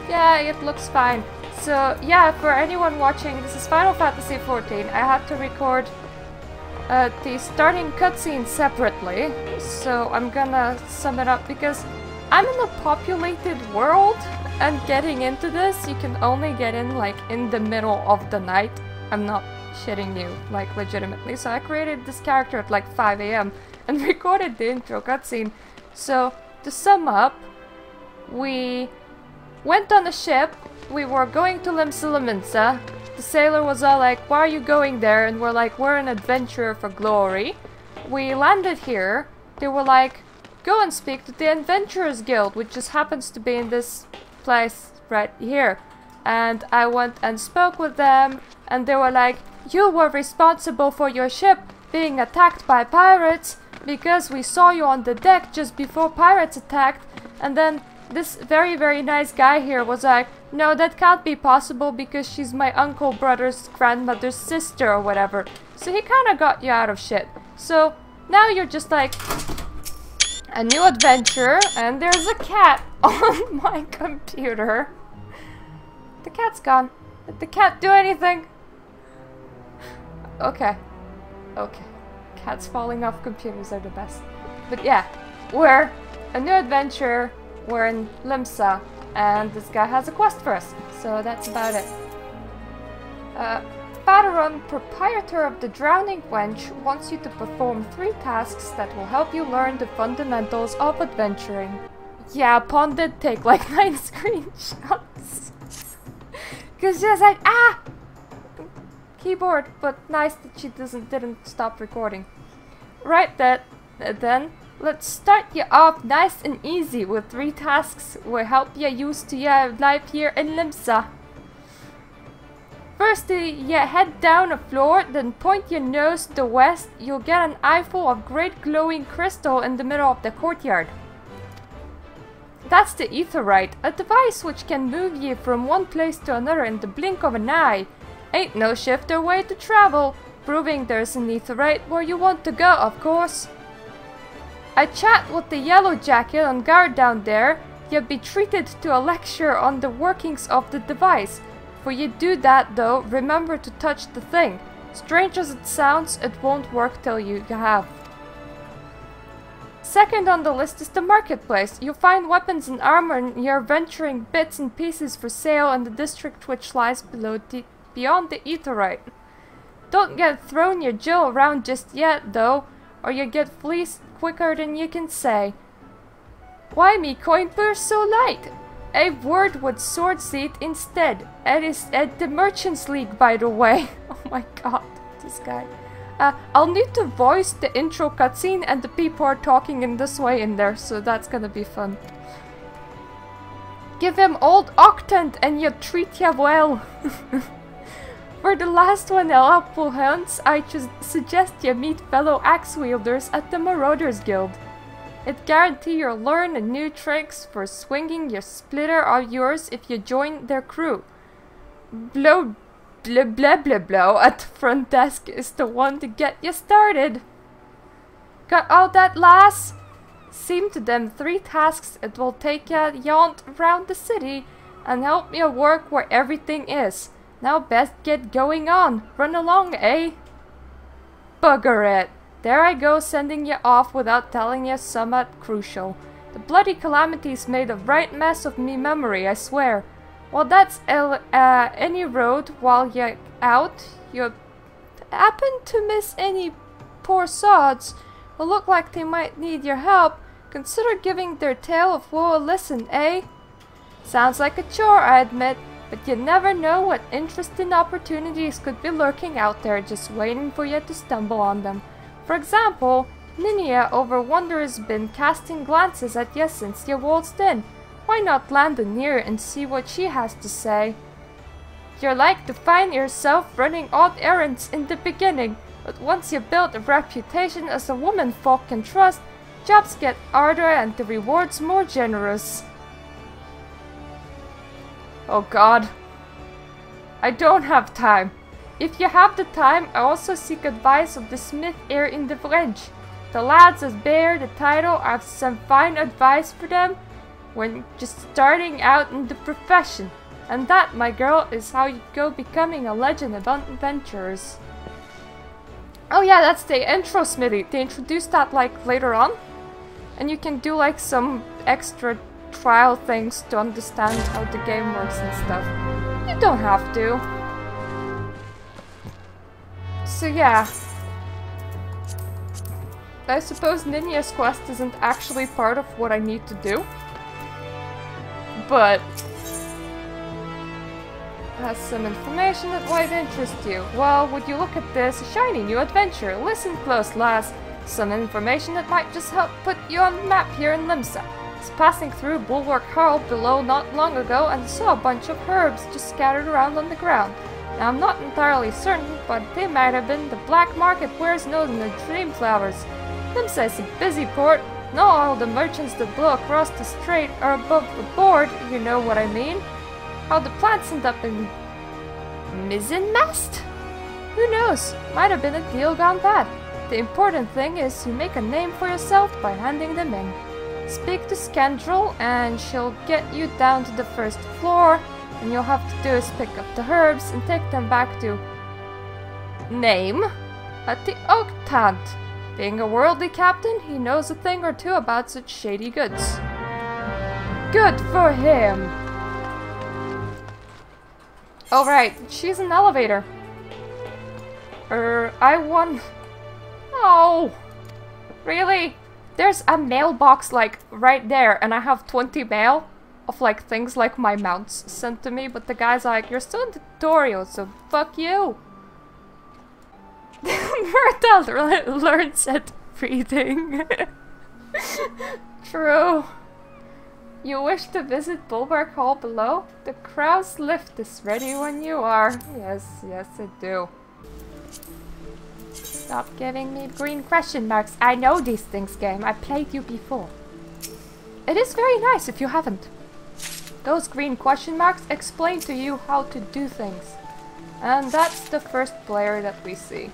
Yeah, it looks fine. So yeah, for anyone watching, this is Final Fantasy XIV. I had to record the starting cutscene separately, so I'm gonna sum it up because I'm in a populated world, and getting into this, you can only get in like in the middle of the night. I'm not shitting you, like legitimately. So I created this character at like 5 AM and recorded the intro cutscene. So to sum up, we went on a ship, we were going to Limsa. The sailor was all like, why are you going there? And we're like, we're an adventurer for glory. We landed here, they were like, go and speak to the Adventurers Guild, which just happens to be in this place right here. And I went and spoke with them, and they were like, you were responsible for your ship being attacked by pirates because we saw you on the deck just before pirates attacked. And then this very, very nice guy here was like, no, that can't be possible because she's my uncle, brother's grandmother's sister or whatever. So he kind of got you out of shit. So now you're just like a new adventure, and there's a cat on my computer. The cat's gone. Did the cat do anything? Okay. Okay. Cats falling off computers are the best. But yeah, we're a new adventure. We're in Limsa, and this guy has a quest for us. So that's about it. Padaron, proprietor of the Drowning Wench, wants you to perform 3 tasks that will help you learn the fundamentals of adventuring. Yeah, Pond did take like 9 screenshots. Cause she was like, ah! Keyboard, but nice that she didn't stop recording. Right, then, let's start you off nice and easy with 3 tasks will help you used to your life here in Limsa. First, you head down a floor, then point your nose to the west. You'll get an eyeful of great glowing crystal in the middle of the courtyard. That's the Aetheryte, a device which can move you from one place to another in the blink of an eye. Ain't no shifter way to travel, proving there's an Aetheryte where you want to go, of course. I chat with the yellow jacket on guard down there. You'll be treated to a lecture on the workings of the device. For you do that though, remember to touch the thing. Strange as it sounds, it won't work till you have. Second on the list is the marketplace. You'll find weapons and armor and you're venturing bits and pieces for sale in the district which lies beyond the Aetheryte. Don't get thrown your Jill around just yet though, or you get fleeced quicker than you can say. Why me coin purse so light? A word with sword seat instead. It is at the Merchants League, by the way. Oh my god, this guy. I'll need to voice the intro cutscene, and the people are talking in this way in there, so that's gonna be fun. Give him old Octant and you treat ya well. For the last one, helpful hands, I just suggest you meet fellow axe wielders at the Marauders Guild. It guarantees you'll learn new tricks for swinging your splitter of yours if you join their crew. Blow blah blah blah blah at the front desk is the one to get you started. Got all that, lass? Seem to them 3 tasks it will take you yaunt around the city and help you work where everything is. Now best get going on. Run along, eh? Bugger it. There I go, sending you off without telling you somewhat crucial. The bloody calamity's made a right mess of me memory, I swear. Well, that's any road while you're out. You happen to miss any poor sods who look like they might need your help. Consider giving their tale of woe a listen, eh? Sounds like a chore, I admit, but you never know what interesting opportunities could be lurking out there just waiting for you to stumble on them. For example, Ninia over Wonder's been casting glances at you since you waltzed in. Why not land near and see what she has to say? You're like to find yourself running odd errands in the beginning, but once you build a reputation as a woman folk can trust, jobs get harder and the rewards more generous. Oh god. I don't have time. If you have the time, I also seek advice of the smith here in the village. The lads as bear the title have some fine advice for them. when just starting out in the profession. And that, my girl, is how you go becoming a legend among adventurers. Oh yeah, that's the intro, Smithy. They introduced that like later on. And you can do like some extra trial things to understand how the game works and stuff. You don't have to. So yeah. I suppose Ninja's quest isn't actually part of what I need to do. But has some information that might interest you. Well, would you look at this? A shiny new adventure. Listen close, lass. Some information that might just help put you on the map here in Limsa. I was passing through Bulwark Hall below not long ago and saw a bunch of herbs just scattered around on the ground. Now, I'm not entirely certain, but they might have been the black market wares known as the dream flowers. Limsa is a busy port. Not all the merchants that blow across the strait are above the board, you know what I mean. How the plants end up in mizzenmast? Who knows? Might have been a deal gone bad. The important thing is you make a name for yourself by handing them in. Speak to Scandrel and she'll get you down to the first floor, and you'll have to do is pick up the herbs and take them back to name at the Oak Tant. Being a worldly captain, he knows a thing or two about such shady goods. Good for him! Alright, she's an elevator. I won. Oh! Really? There's a mailbox like right there and I have 20 mail of like things like my mounts sent to me, but the guy's like, you're still in the tutorial, so fuck you. Myrtle learns at reading. True. You wish to visit Bulwark Hall below? The crow's lift is ready when you are. Yes, yes I do. Stop giving me green question marks. I know these things, game. I played you before. It is very nice if you haven't. Those green question marks explain to you how to do things. And that's the first player that we see.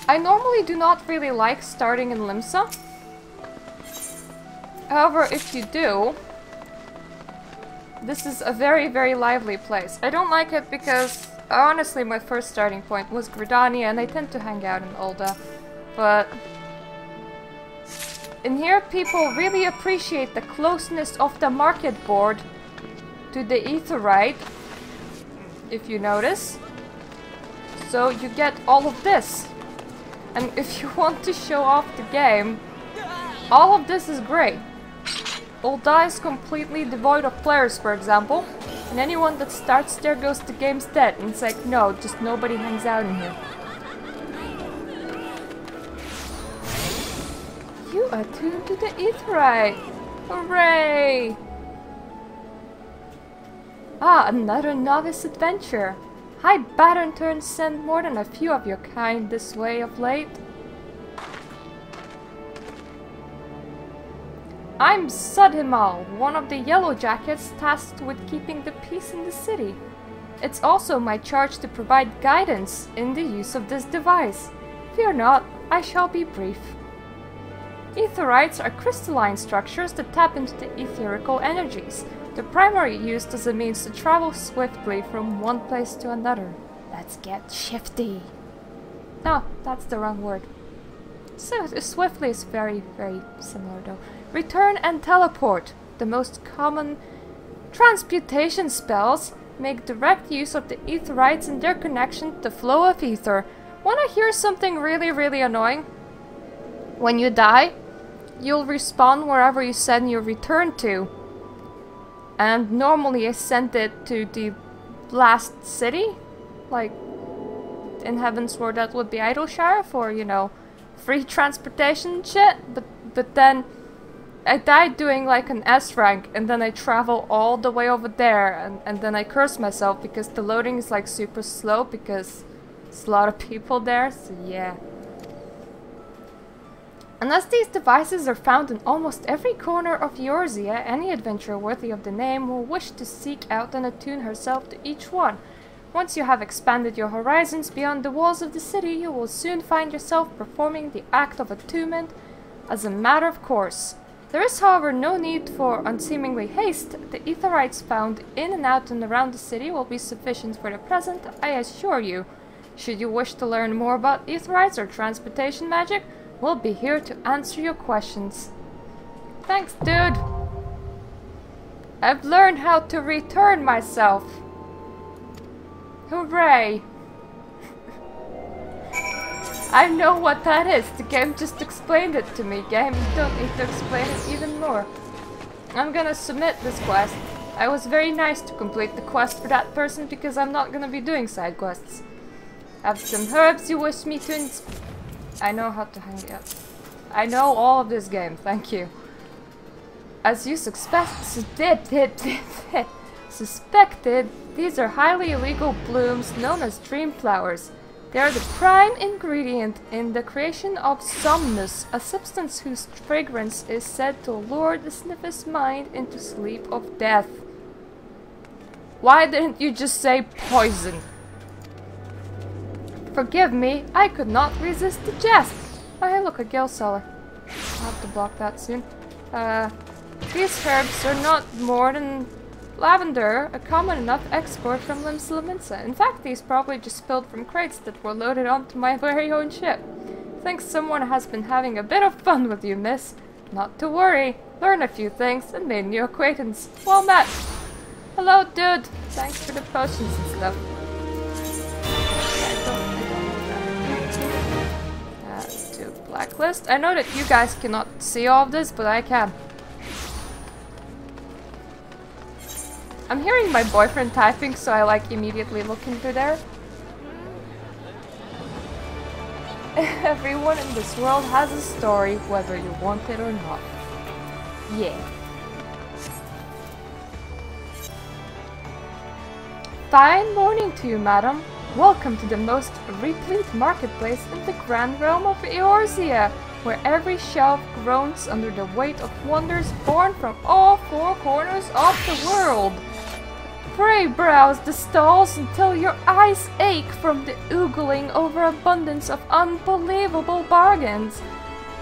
I normally do not really like starting in Limsa. However, if you do, this is a very, very lively place. I don't like it because, honestly, my first starting point was Gridania and I tend to hang out in Ul'dah. But in here, people really appreciate the closeness of the market board to the Aetheryte, if you notice. So you get all of this. And if you want to show off the game, all of this is great. Ul'dah is completely devoid of players, for example, and anyone that starts there goes the game's dead, and it's like, no, just nobody hangs out in here. You are tuned to the Aetheryte! Hooray! Ah, another novice adventure. High Battern turns send more than a few of your kind this way of late. I'm Sudhimal, one of the Yellow Jackets tasked with keeping the peace in the city. It's also my charge to provide guidance in the use of this device. Fear not, I shall be brief. Aetherites are crystalline structures that tap into the etherical energies. The primary used as a means to travel swiftly from one place to another. Let's get shifty. No, that's the wrong word. So, swiftly is very, very similar though. Return and teleport. The most common transmutation spells make direct use of the Aetherites and their connection to the flow of ether. Wanna hear something really, really annoying? When you die, you'll respawn wherever you send your return to. And normally I sent it to the last city, like in Heavensward that would be Idleshire for, you know, free transportation shit, but then I died doing like an S rank and then I travel all the way over there and then I curse myself because the loading is like super slow because there's a lot of people there, so yeah. Unless these devices are found in almost every corner of Eorzea, any adventurer worthy of the name will wish to seek out and attune herself to each one. Once you have expanded your horizons beyond the walls of the city, you will soon find yourself performing the act of attunement as a matter of course. There is, however, no need for unseemly haste. The aetherites found in and out and around the city will be sufficient for the present, I assure you. Should you wish to learn more about aetherites or transportation magic, we'll be here to answer your questions. Thanks, dude! I've learned how to return myself! Hooray! I know what that is. The game just explained it to me. Game, you don't need to explain it even more. I'm gonna submit this quest. I was very nice to complete the quest for that person because I'm not gonna be doing side quests. Have some herbs you wish me to I know how to hang it up. I know all of this game, thank you. As you suspected, these are highly illegal blooms known as dream flowers. They are the prime ingredient in the creation of somnus, a substance whose fragrance is said to lure the sniffer's mind into sleep of death. Why didn't you just say poison? Forgive me, I could not resist the jest. Oh hey look, a gale cellar. I'll have to block that soon. These herbs are not more than lavender, a common enough export from Limsa. In fact, these probably just spilled from crates that were loaded onto my very own ship. Thinks someone has been having a bit of fun with you, miss. Not to worry. Learn a few things and made new acquaintance. Well met. Hello, dude. Thanks for the potions and stuff. To blacklist. I know that you guys cannot see all of this, but I can. I'm hearing my boyfriend typing, so I like immediately look into there. Everyone in this world has a story, whether you want it or not. Yeah. Fine morning to you, madam. Welcome to the most replete marketplace in the grand realm of Eorzea, where every shelf groans under the weight of wonders born from all four corners of the world. Pray browse the stalls until your eyes ache from the oogling overabundance of unbelievable bargains.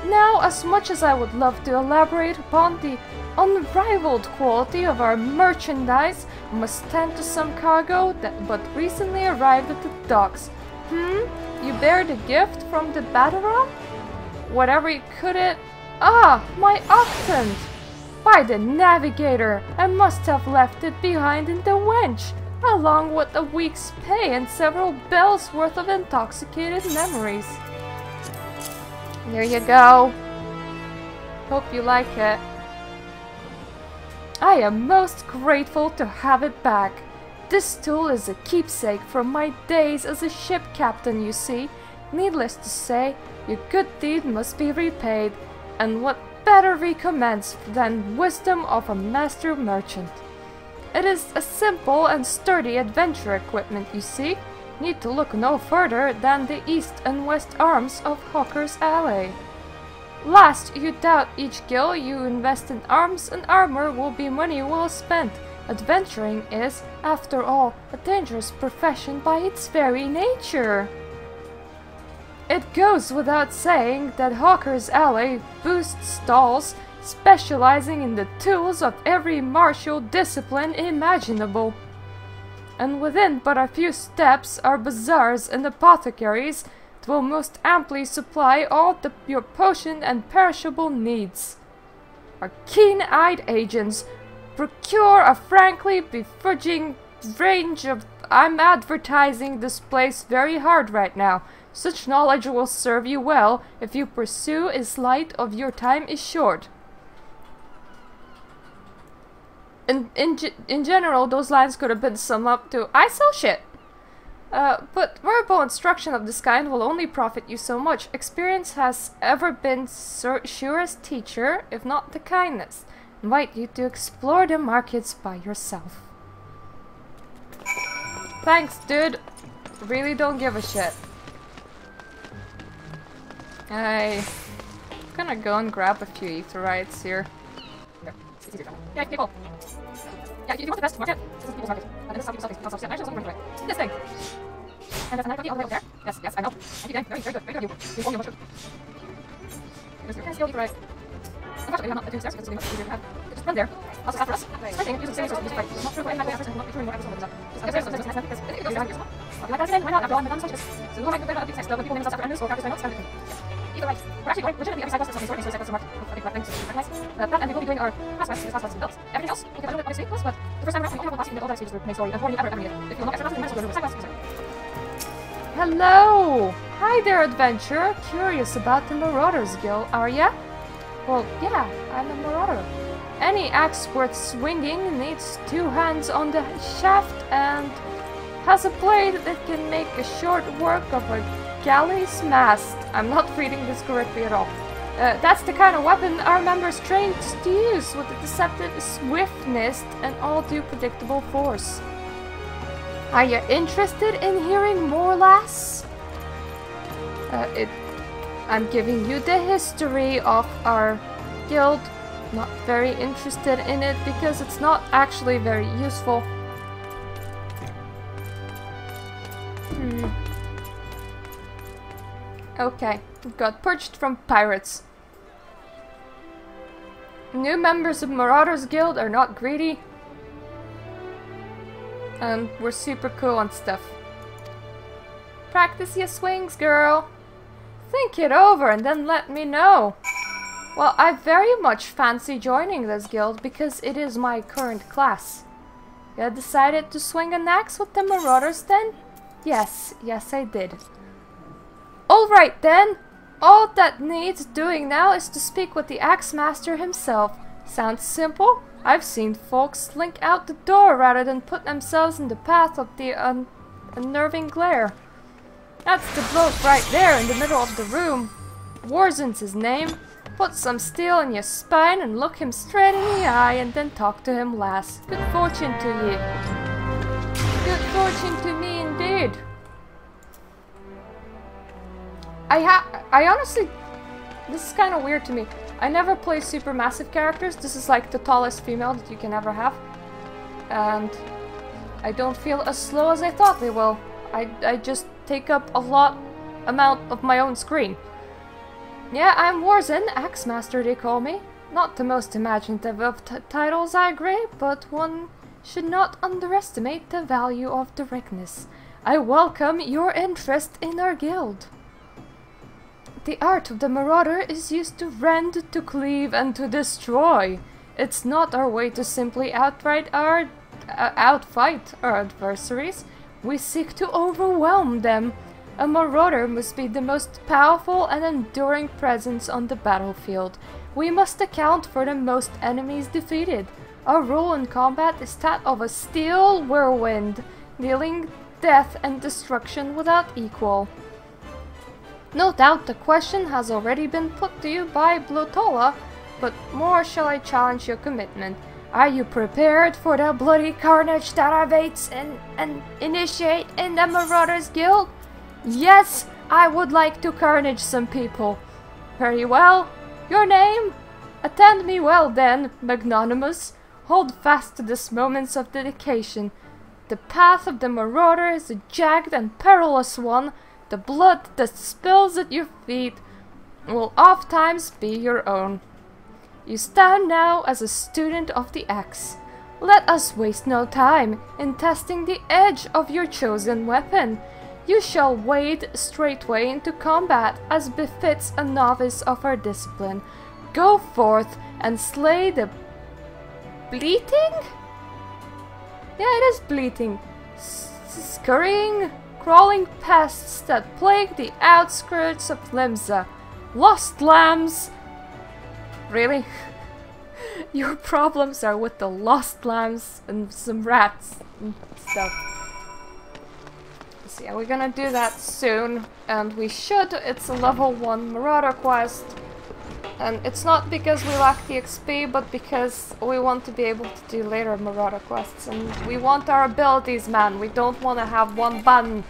Now, as much as I would love to elaborate upon the unrivaled quality of our merchandise, I must tend to some cargo that but recently arrived at the docks. You bear the gift from the Bataram? Whatever you could it... Ah, my Octant! By the navigator, I must have left it behind in the wench, along with a week's pay and several bells worth of intoxicated memories. Here you go. Hope you like it. I am most grateful to have it back. This tool is a keepsake from my days as a ship captain, you see. Needless to say, your good deed must be repaid, and what better recompense than wisdom of a master merchant. It is a simple and sturdy adventure equipment, you see. Need to look no further than the east and west arms of Hawker's Alley. Last you doubt each gil you invest in arms and armor will be money well spent. Adventuring is, after all, a dangerous profession by its very nature. It goes without saying that Hawker's Alley boasts stalls specializing in the tools of every martial discipline imaginable. And within but a few steps are bazaars and apothecaries that will most amply supply all your potion and perishable needs. Our keen-eyed agents procure a frankly befuddling range of... I'm advertising this place very hard right now. Such knowledge will serve you well if you pursue is light of your time is short. In general, those lines could have been summed up to, I sell shit. But verbal instruction of this kind will only profit you so much. Experience has ever been surest teacher, if not the kindness. Invite you to explore the markets by yourself. Thanks, dude. Really don't give a shit. I'm gonna go and grab a few aetherites here. Yeah, people. Yeah, if you want the best market, this is people's market. And this is how people sell things. Actually, something right. This thing. And there's another all the way over there. Yes, I know. Thank you, gang. Very good. Very good of you. You own your mushroom. boost your skill, right? Unfortunately, we are not doing stairs because it's easier to have. Just run there. Also, after us, sprinting, using same resources, right? Not true for any effort and not returning more episodes. Just stairs doesn't nice because it goes around your spot. If you like that, why not? After all, I'm done such as. So, who might be better at these next, but people name themselves after enemies or characters I know, it's kind of either way. We're actually going legitimately every side quest is something sort, so side quests are marked with things to recognize. That and we will be doing our past quests, because past quests and builds. Everything else, we'll get a little bit by next but the first time around, we only have one last week to all that stages of the main story, and before you ever need it. If you want extra content, you might as well go to side quests. Hello! Hi there, adventurer. Curious about the Marauders Guild, are ya? Well, yeah, I'm a marauder. Any axe worth swinging needs 2 hands on the shaft and has a blade that can make a short work of a galley's mast. I'm not reading this correctly at all. That's the kind of weapon our members trained to use with a deceptive swiftness and all due predictable force. Are you interested in hearing more, lass? I'm giving you the history of our guild. Not very interested in it because it's not actually very useful. Okay, got purged from pirates. New members of Marauders Guild are not greedy. And we're super cool and stuff. Practice your swings, girl. Think it over and then let me know. Well, I very much fancy joining this guild because it is my current class. You decided to swing an axe with the Marauders then? Yes, I did. Alright then! All that needs doing now is to speak with the Axe Master himself. Sounds simple? I've seen folks slink out the door rather than put themselves in the path of the unnerving glare. That's the bloke right there in the middle of the room. Warzen's his name. Put some steel in your spine and look him straight in the eye and then talk to him last. Good fortune to you. Good fortune to me indeed. I honestly, this is kind of weird to me. I never play super massive characters. This is like the tallest female that you can ever have. And I don't feel as slow as I thought they will. I just take up a lot amount of my own screen. Yeah, I'm Warzen, Axe Master they call me. Not the most imaginative of titles, I agree, but one should not underestimate the value of directness. I welcome your interest in our guild. The art of the Marauder is used to rend, to cleave, and to destroy. It's not our way to simply outfight our adversaries. We seek to overwhelm them. A Marauder must be the most powerful and enduring presence on the battlefield. We must account for the most enemies defeated. Our role in combat is that of a steel whirlwind, dealing death and destruction without equal. No doubt the question has already been put to you by Blotola, but more shall I challenge your commitment. Are you prepared for the bloody carnage that awaits and initiate in the Marauders Guild? Yes, I would like to carnage some people. Very well. Your name? Attend me well then, magnanimous. Hold fast to this moment of dedication. The path of the Marauder is a jagged and perilous one. The blood that spills at your feet will oftentimes be your own. You stand now as a student of the axe. Let us waste no time in testing the edge of your chosen weapon. You shall wade straightway into combat as befits a novice of our discipline. Go forth and slay the bleating? Yeah, it is bleating. Scurrying, crawling pests that plague the outskirts of Limsa. Lost lambs. Really? Your problems are with the lost lambs and some rats and stuff. So yeah, we're gonna do that soon, and we should. It's a level 1 Marauder quest. And it's not because we lack the XP, but because we want to be able to do later Marauder quests. And we want our abilities, man. We don't want to have one button.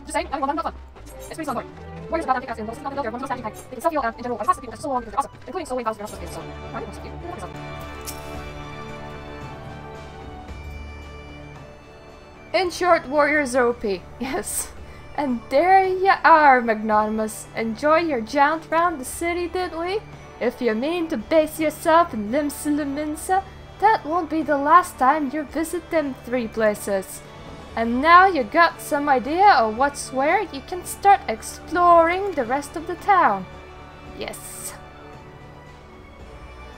Just saying, having one button, not fun. It's pretty slow. Warriors about antique in most not built, one most antique. They can self-heal and in general are fast people that so long because they're awesome, including soloing battles for the rest of the game. So, right, so in short, warriors are OP. Yes. And there you are, Magnanimous. Enjoy your jaunt round the city, did we? If you mean to base yourself in Limsa, that won't be the last time you visit them 3 places. And now you got some idea of what's where, you can start exploring the rest of the town. Yes.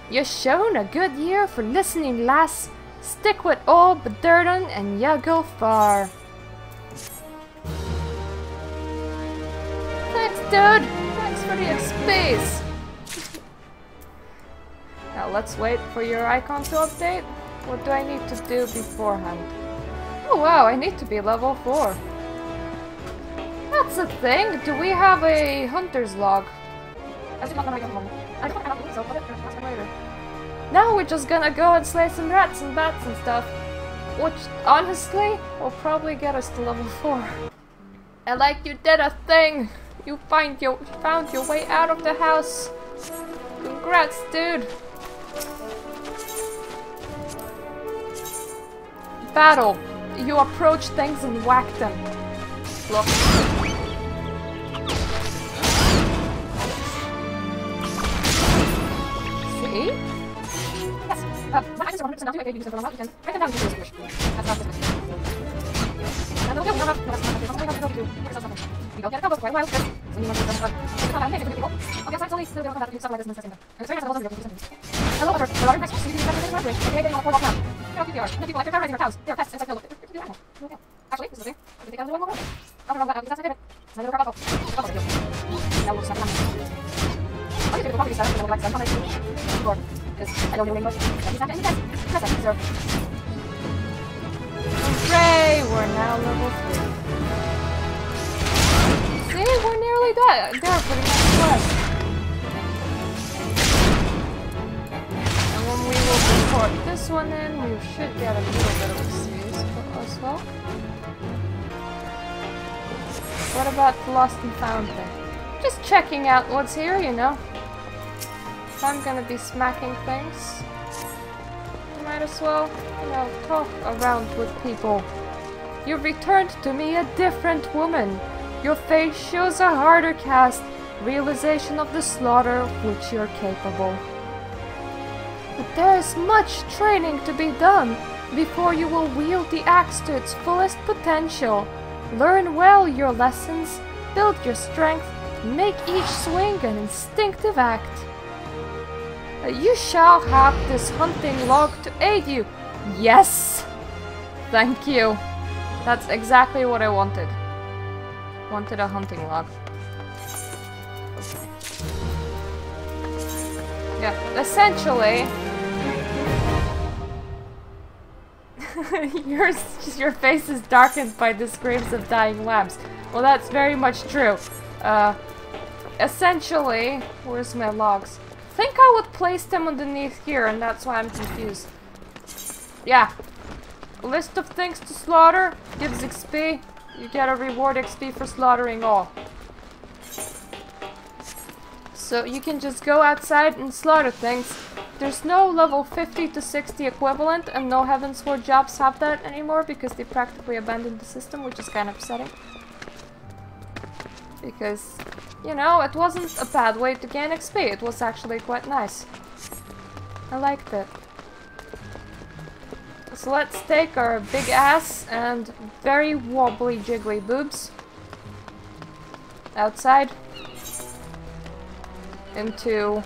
You've shown a good year for listening, lass. Stick with old Bedurden and you go far. Thanks, dude! Thanks for the XPs! Now let's wait for your icon to update. What do I need to do beforehand? Oh wow, I need to be level 4. That's a thing! Do we have a hunter's log? Now we're just gonna go and slay some rats and bats and stuff. Which, honestly, will probably get us to level 4. And like you did a thing! You found your way out of the house! Congrats, dude! Battle! You approach things and whack them. Look. See? Yes. My items are 100% enough to use them for a while. You can break them down into a squish. That's not this. And we'll do something. We don't get a combo for quite a while. So you want to do something. People. Okay, so actually, still don't come back to do stuff like this in the second. And it's very nice to do. Hello, Edward. There are next to you. You can do something. Okay, getting all 4 walk now. How cute they are. And the people like they're terrorizing our cows. They're pests. It's like, no, look. They're animals. Okay. Actually, this is the thing. We can take out the one more. I'll run that. That's my favorite. It's my little carbuncle. Now we'll start the I'll just do the property setup and we'll like 7 comments. Because I don't know any much. But he's not any test. Press that, sir. Hooray! We're now level 3. See? We're nearly there. They're pretty much left. And when we will report this one in, we should get a little bit of a series as well. What about the lost and found thing? Just checking out what's here, you know. If I'm gonna be smacking things, might as well, you know, talk around with people. You've returned to me a different woman. Your face shows a harder cast, realization of the slaughter of which you're capable. But there is much training to be done before you will wield the axe to its fullest potential. Learn well your lessons, build your strength, make each swing an instinctive act. You shall have this hunting log to aid you. Yes! Thank you. That's exactly what I wanted. Wanted a hunting log. Yeah, essentially... your face is darkened by the screams of dying lambs. Well, that's very much true. Essentially... Where's my logs? I think I would place them underneath here, and that's why I'm confused. Yeah. A list of things to slaughter gives XP. You get a reward XP for slaughtering all. So you can just go outside and slaughter things. There's no level 50 to 60 equivalent, and no Heavensward jobs have that anymore because they practically abandoned the system, which is kind of upsetting. Because, you know, it wasn't a bad way to gain XP, it was actually quite nice. I liked it. So let's take our big ass and very wobbly jiggly boobs outside into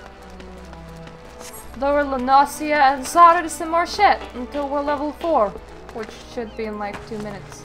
Lower Eorzea and slaughter some more shit until we're level 4, which should be in like 2 minutes.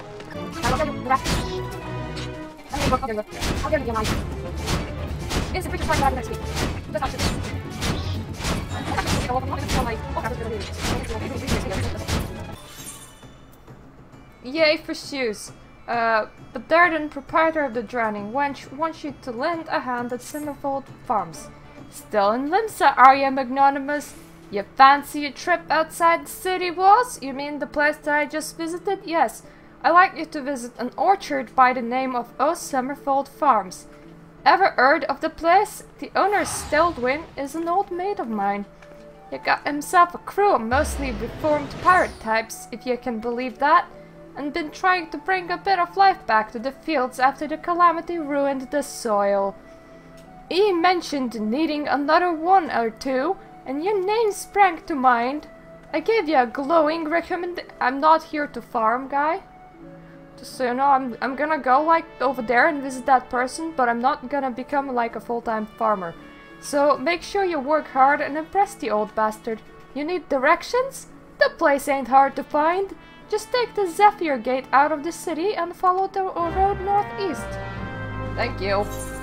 Yay for shoes. But Darden, proprietor of the Drowning Wench, wants you to lend a hand at Summerfold Farms. Still in Limsa, are you, Magnanimous? You fancy a trip outside the city walls? You mean the place that I just visited? Yes. I'd like you to visit an orchard by the name of Summerfold Farms. Ever heard of the place? The owner, Steldwyn, is an old mate of mine. He got himself a crew of mostly reformed pirate types, if you can believe that. and been trying to bring a bit of life back to the fields after the calamity ruined the soil. E mentioned needing another one or two, and your name sprang to mind. I gave you a glowing recommend. I'm not here to farm, guy. Just so you know, I'm gonna go like over there and visit that person, but I'm not gonna become like a full-time farmer. So make sure you work hard and impress the old bastard. You need directions? The place ain't hard to find. Just take the Zephyr Gate out of the city and follow the road northeast. Thank you.